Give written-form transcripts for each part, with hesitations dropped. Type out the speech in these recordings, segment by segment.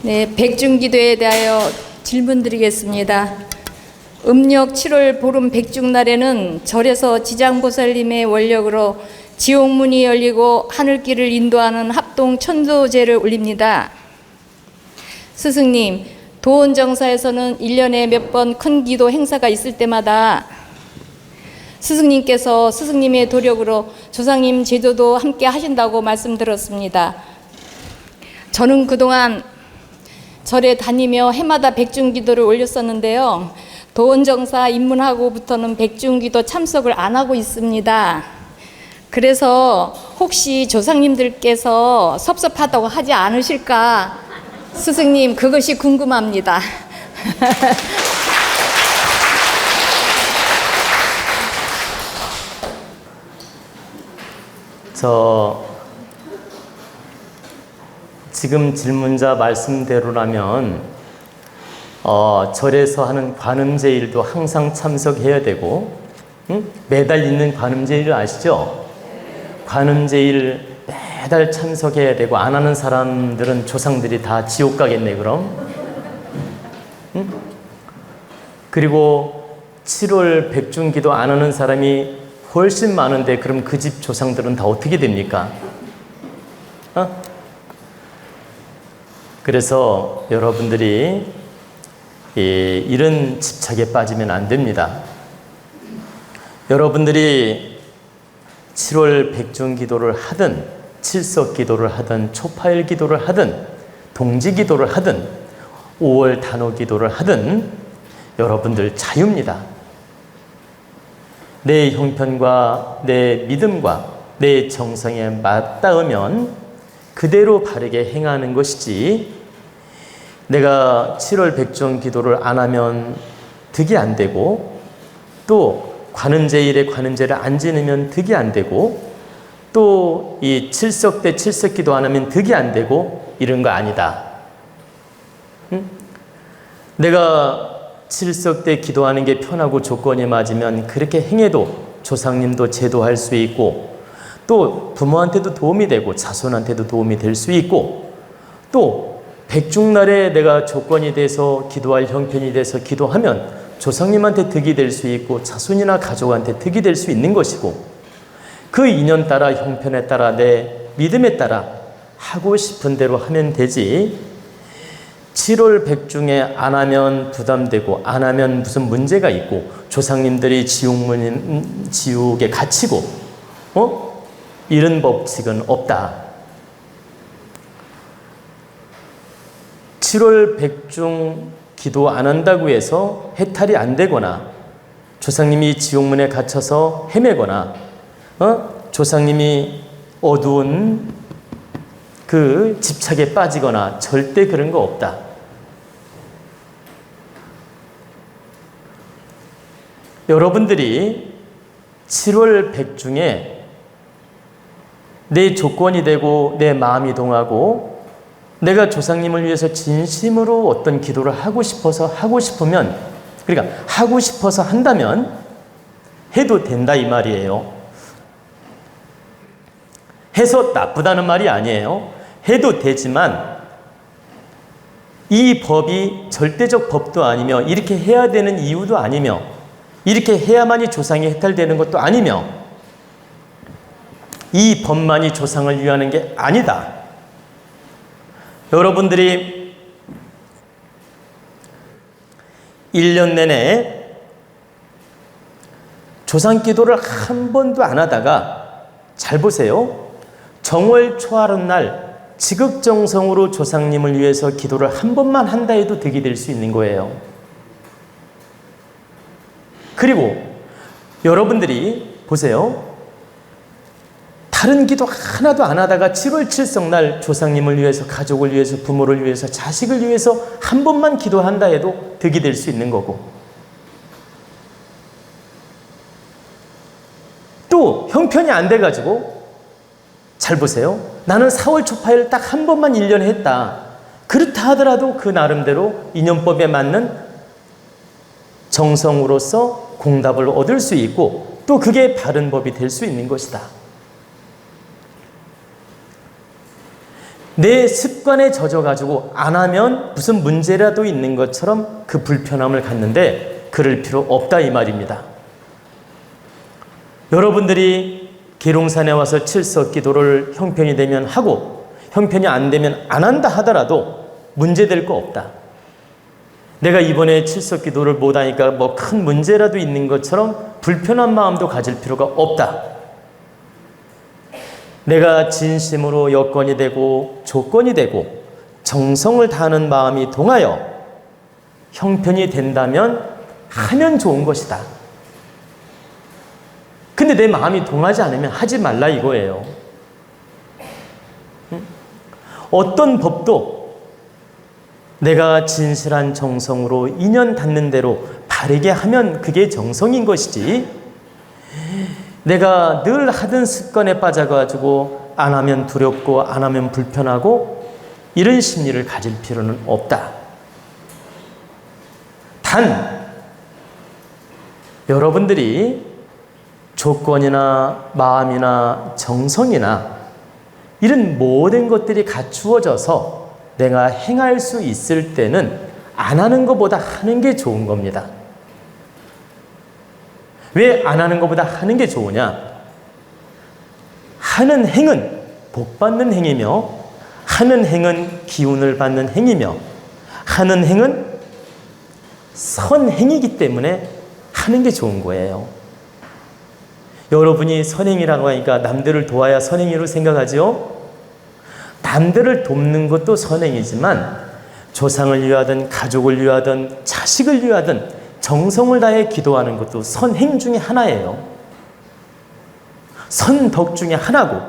네, 백중기도에 대하여 질문드리겠습니다. 음력 7월 보름 백중날에는 절에서 지장보살님의 원력으로 지옥문이 열리고 하늘길을 인도하는 합동 천도제를 올립니다. 스승님, 도원정사에서는 1년에 몇 번 큰 기도 행사가 있을 때마다 스승님께서 스승님의 도력으로 조상님 제도도 함께 하신다고 말씀드렸습니다. 저는 그동안 절에 다니며 해마다 백중기도를 올렸었는데요. 도원정사 입문하고부터는 백중기도 참석을 안 하고 있습니다. 그래서 혹시 조상님들께서 섭섭하다고 하지 않으실까? 스승님, 그것이 궁금합니다. 지금 질문자 말씀대로라면 절에서 하는 관음제일도 항상 참석해야 되고, 매달 있는 관음제일 아시죠? 관음제일 매달 참석해야 되고, 안 하는 사람들은 조상들이 다 지옥 가겠네 그럼. 그리고 7월 백중기도 안 하는 사람이 훨씬 많은데 그럼 그 집 조상들은 다 어떻게 됩니까? 그래서 여러분들이 이런 집착에 빠지면 안 됩니다. 여러분들이 7월 백중기도를 하든 칠석기도를 하든 초파일 기도를 하든 동지기도를 하든 5월 단오기도를 하든 여러분들 자유입니다. 내 형편과 내 믿음과 내 정성에 맞닿으면 그대로 바르게 행하는 것이지, 내가 7월 백중기도를 안 하면 득이 안 되고, 또 관음제일에 관음제를 안 지내면 득이 안 되고, 또 이 칠석 때 칠석기도 안 하면 득이 안 되고, 이런 거 아니다. 내가 칠석 때 기도하는 게 편하고 조건이 맞으면 그렇게 행해도 조상님도 제도할 수 있고, 또 부모한테도 도움이 되고 자손한테도 도움이 될 수 있고, 또 백중날에 내가 조건이 돼서 기도할 형편이 돼서 기도하면 조상님한테 득이 될 수 있고 자손이나 가족한테 득이 될 수 있는 것이고, 그 인연 따라 형편에 따라 내 믿음에 따라 하고 싶은 대로 하면 되지, 7월 백중에 안 하면 부담되고 안 하면 무슨 문제가 있고 조상님들이 지옥에 갇히고 이런 법칙은 없다. 7월 백중 기도 안 한다고 해서 해탈이 안 되거나 조상님이 지옥문에 갇혀서 헤매거나 조상님이 어두운 그 집착에 빠지거나 절대 그런 거 없다. 여러분들이 7월 백중에 내 조건이 되고 내 마음이 동하고 내가 조상님을 위해서 진심으로 어떤 기도를 하고 싶어서 하고 싶으면, 그러니까 하고 싶어서 한다면 해도 된다 이 말이에요. 해서 나쁘다는 말이 아니에요. 해도 되지만 이 법이 절대적 법도 아니며 이렇게 해야 되는 이유도 아니며 이렇게 해야만이 조상이 해탈되는 것도 아니며 이 법만이 조상을 위하는 게 아니다. 여러분들이 1년 내내 조상 기도를 한 번도 안 하다가, 잘 보세요. 정월 초하룻 날 지극정성으로 조상님을 위해서 기도를 한 번만 한다 해도 득이 될 수 있는 거예요. 그리고 여러분들이 보세요. 다른 기도 하나도 안 하다가 7월 칠성날 조상님을 위해서, 가족을 위해서, 부모를 위해서, 자식을 위해서 한 번만 기도한다 해도 득이 될 수 있는 거고, 또 형편이 안 돼가지고, 잘 보세요. 나는 4월 초파일 딱 한 번만 1년에 했다. 그렇다 하더라도 그 나름대로 인연법에 맞는 정성으로서 공답을 얻을 수 있고, 또 그게 바른 법이 될 수 있는 것이다. 내 습관에 젖어가지고 안 하면 무슨 문제라도 있는 것처럼 그 불편함을 갖는데 그럴 필요 없다 이 말입니다. 여러분들이 계룡산에 와서 칠석 기도를 형편이 되면 하고 형편이 안 되면 안 한다 하더라도 문제될 거 없다. 내가 이번에 칠석 기도를 못 하니까 뭐 큰 문제라도 있는 것처럼 불편한 마음도 가질 필요가 없다. 내가 진심으로 여건이 되고 조건이 되고 정성을 다하는 마음이 동하여 형편이 된다면 하면 좋은 것이다. 근데 내 마음이 동하지 않으면 하지 말라 이거예요. 어떤 법도 내가 진실한 정성으로 인연 닿는 대로 바르게 하면 그게 정성인 것이지, 내가 늘 하던 습관에 빠져가지고 안 하면 두렵고 안 하면 불편하고 이런 심리를 가질 필요는 없다. 단 여러분들이 조건이나 마음이나 정성이나 이런 모든 것들이 갖추어져서 내가 행할 수 있을 때는 안 하는 것보다 하는 게 좋은 겁니다. 왜 안 하는 것보다 하는 게 좋으냐? 하는 행은 복받는 행이며, 하는 행은 기운을 받는 행이며, 하는 행은 선행이기 때문에 하는 게 좋은 거예요. 여러분이 선행이라고 하니까 남들을 도와야 선행이로 생각하죠? 남들을 돕는 것도 선행이지만 조상을 위하든 가족을 위하든 자식을 위하든 정성을 다해 기도하는 것도 선행 중에 하나예요. 선덕 중에 하나고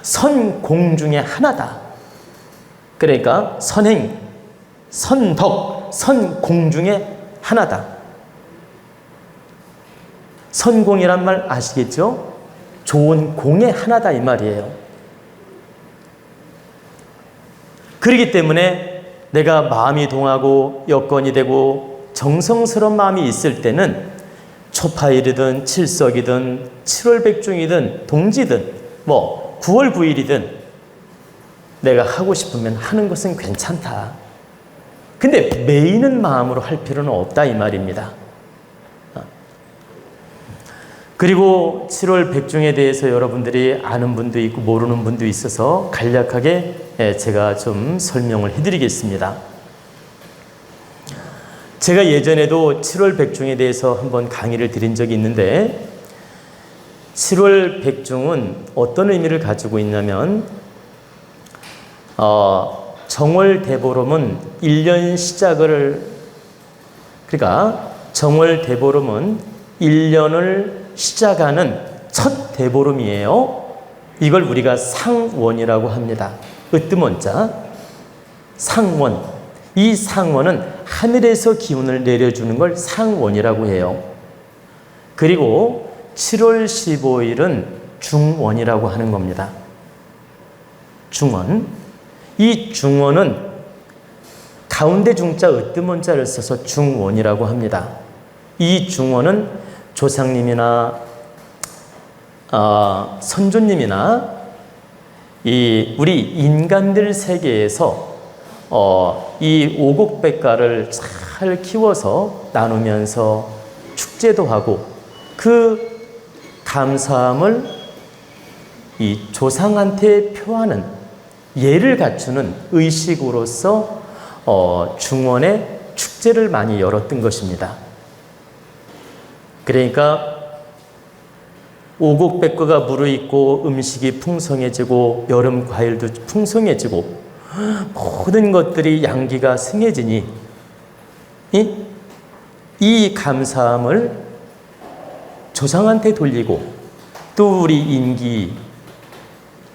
선공 중에 하나다. 그러니까 선행, 선덕, 선공 중에 하나다. 선공이란 말 아시겠죠? 좋은 공의 하나다 이 말이에요. 그렇기 때문에 내가 마음이 동하고 여건이 되고 정성스러운 마음이 있을 때는 초파일이든 칠석이든 7월 백중이든 동지든 뭐 9월 9일이든 내가 하고 싶으면 하는 것은 괜찮다. 근데 매이는 마음으로 할 필요는 없다 이 말입니다. 그리고 7월 백중에 대해서 여러분들이 아는 분도 있고 모르는 분도 있어서 간략하게 제가 좀 설명을 해드리겠습니다. 제가 예전에도 7월 백중에 대해서 한번 강의를 드린 적이 있는데, 7월 백중은 어떤 의미를 가지고 있냐면 정월 대보름은 1년 시작을, 그러니까 정월 대보름은 1년을 시작하는 첫 대보름이에요. 이걸 우리가 상원이라고 합니다. 으뜸원자 상원. 이 상원은 하늘에서 기운을 내려주는 걸 상원이라고 해요. 그리고 7월 15일은 중원이라고 하는 겁니다. 중원. 이 중원은 가운데 중자 으뜸원자를 써서 중원이라고 합니다. 이 중원은 조상님이나 선조님이나 우리 인간들 세계에서 이 오곡백과를 잘 키워서 나누면서 축제도 하고 그 감사함을 이 조상한테 표하는 예를 갖추는 의식으로서 중원에 축제를 많이 열었던 것입니다. 그러니까 오곡백과가 무르익고 음식이 풍성해지고 여름 과일도 풍성해지고 모든 것들이 양기가 승해지니 이 감사함을 조상한테 돌리고 또 우리 인기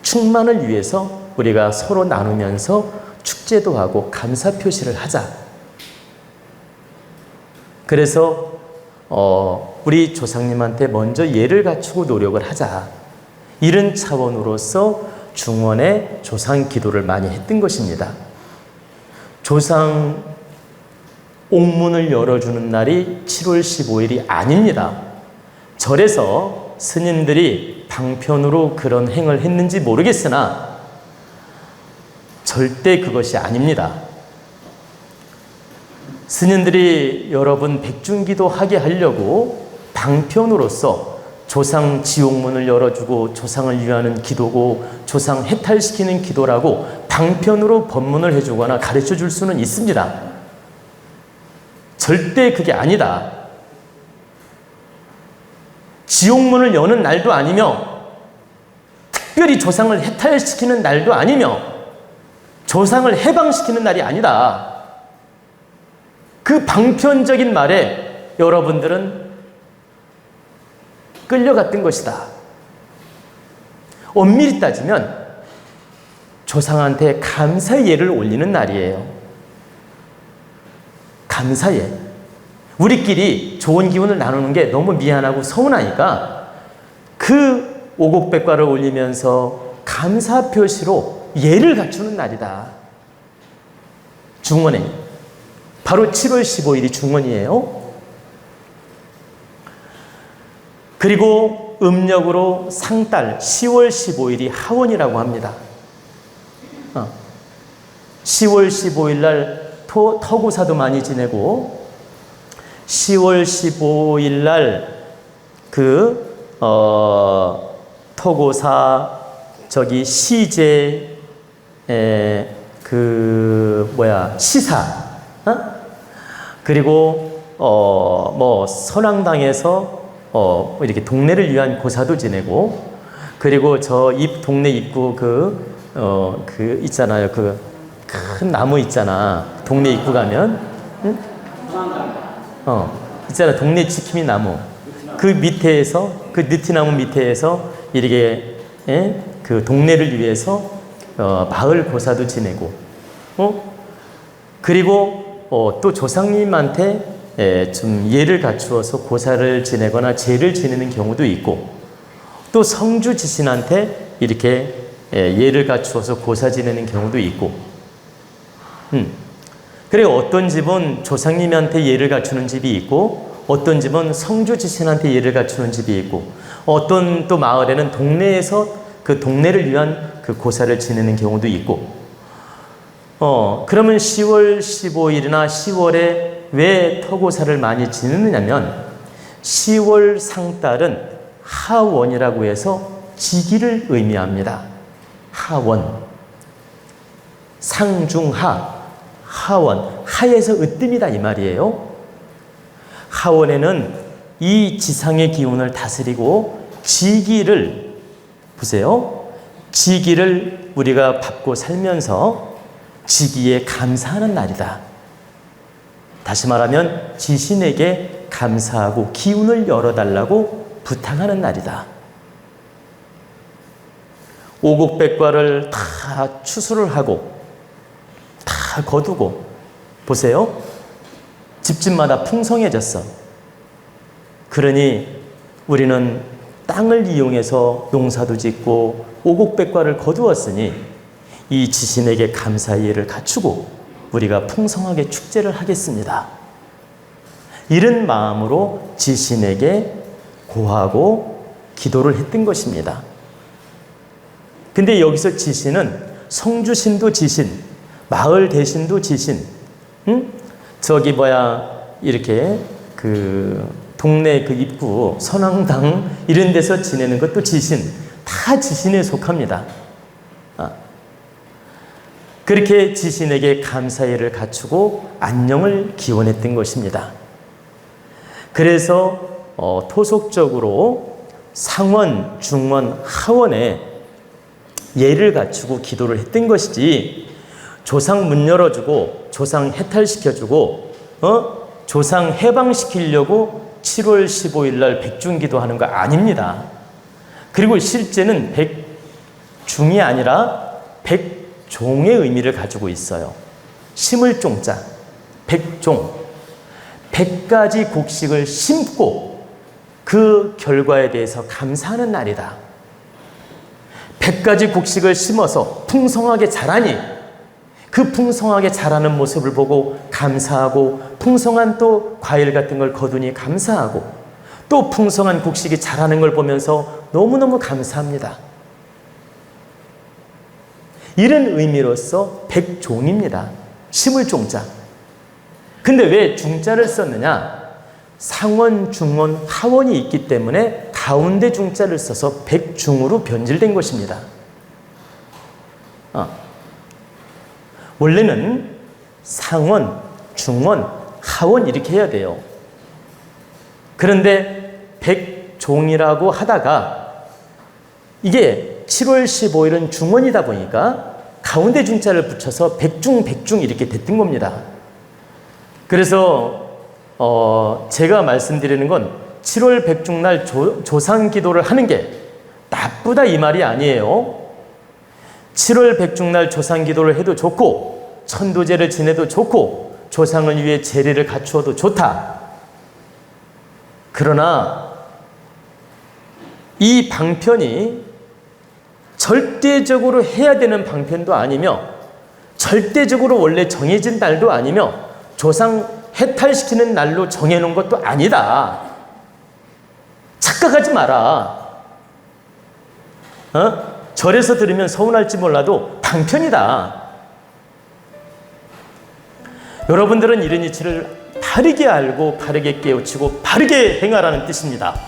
충만을 위해서 우리가 서로 나누면서 축제도 하고 감사 표시를 하자. 그래서 우리 조상님한테 먼저 예를 갖추고 노력을 하자. 이런 차원으로서 중원에 조상 기도를 많이 했던 것입니다. 조상 옥문을 열어주는 날이 7월 15일이 아닙니다. 절에서 스님들이 방편으로 그런 행을 했는지 모르겠으나 절대 그것이 아닙니다. 스님들이 여러분 백중기도 하게 하려고 방편으로서 조상 지옥문을 열어주고 조상을 위하는 기도고 조상 해탈시키는 기도라고 방편으로 법문을 해주거나 가르쳐 줄 수는 있습니다. 절대 그게 아니다. 지옥문을 여는 날도 아니며 특별히 조상을 해탈시키는 날도 아니며 조상을 해방시키는 날이 아니다. 그 방편적인 말에 여러분들은 끌려갔던 것이다. 엄밀히 따지면 조상한테 감사의 예를 올리는 날이에요. 감사예. 우리끼리 좋은 기운을 나누는 게 너무 미안하고 서운하니까 그 오곡백과를 올리면서 감사 표시로 예를 갖추는 날이다. 중원에 바로 7월 15일이 중원이에요. 그리고 음력으로 상달 10월 15일이 하원이라고 합니다. 10월 15일 날 터고사도 많이 지내고 10월 15일 날 터고사 시제 시사 그리고 선왕당에서 이렇게 동네를 위한 고사도 지내고 그리고 저 동네 입구 있잖아요. 큰 나무 있잖아. 동네 입구 가면 응? 있잖아. 동네 지킴이 나무. 그 밑에에서 그 느티나무 밑에에서 이렇게 그 동네를 위해서 마을 고사도 지내고 그리고 또 조상님한테 좀 예를 갖추어서 고사를 지내거나 제를 지내는 경우도 있고 또 성주 지신한테 이렇게 예를 갖추어서 고사 지내는 경우도 있고 그리고 어떤 집은 조상님한테 예를 갖추는 집이 있고 어떤 집은 성주 지신한테 예를 갖추는 집이 있고 어떤 또 마을에는 동네에서 그 동네를 위한 그 고사를 지내는 경우도 있고 그러면 10월 15일이나 10월에 왜 터고사를 많이 지내느냐면 10월 상달은 하원이라고 해서 지기를 의미합니다. 하원. 상중하. 하원. 하에서 으뜸이다 이 말이에요. 하원에는 이 지상의 기운을 다스리고 지기를 보세요. 지기를 우리가 받고 살면서 지기에 감사하는 날이다. 다시 말하면 지신에게 감사하고 기운을 열어달라고 부탁하는 날이다. 오곡백과를 다 추수를 하고 다 거두고 보세요. 집집마다 풍성해졌어. 그러니 우리는 땅을 이용해서 농사도 짓고 오곡백과를 거두었으니 이 지신에게 감사의 예를 갖추고 우리가 풍성하게 축제를 하겠습니다. 이런 마음으로 지신에게 고하고 기도를 했던 것입니다. 근데 여기서 지신은 성주신도 지신, 마을 대신도 지신, 이렇게 동네 입구, 선왕당 이런 데서 지내는 것도 지신, 다 지신에 속합니다. 그렇게 지신에게 감사예를 갖추고 안녕을 기원했던 것입니다. 그래서 토속적으로 상원, 중원, 하원에 예를 갖추고 기도를 했던 것이지 조상 문 열어주고 조상 해탈시켜주고 조상 해방시키려고 7월 15일 날 백중기도 하는 거 아닙니다. 그리고 실제는 백중이 아니라 백종의 의미를 가지고 있어요. 심을 종자, 백종. 100가지 곡식을 심고 그 결과에 대해서 감사하는 날이다. 100가지 곡식을 심어서 풍성하게 자라니 그 풍성하게 자라는 모습을 보고 감사하고 풍성한 또 과일 같은 걸 거두니 감사하고 또 풍성한 곡식이 자라는 걸 보면서 너무너무 감사합니다. 이런 의미로서 백종입니다. 심을 종자. 근데 왜 중자를 썼느냐? 상원, 중원, 하원이 있기 때문에 가운데 중자를 써서 백중으로 변질된 것입니다. 원래는 상원, 중원, 하원 이렇게 해야 돼요. 그런데 백종이라고 하다가 이게 7월 15일은 중원이다 보니까 가운데 중자를 붙여서 백중 이렇게 됐던 겁니다. 그래서 제가 말씀드리는 건 7월 백중날 조상 기도를 하는 게 나쁘다 이 말이 아니에요. 7월 백중날 조상 기도를 해도 좋고 천도제를 지내도 좋고 조상을 위해 제례를 갖추어도 좋다. 그러나 이 방편이 절대적으로 해야 되는 방편도 아니며 절대적으로 원래 정해진 날도 아니며 조상 해탈시키는 날로 정해놓은 것도 아니다. 착각하지 마라. 절에서 들으면 서운할지 몰라도 방편이다. 여러분들은 이런 이치를 바르게 알고 바르게 깨우치고 바르게 행하라는 뜻입니다.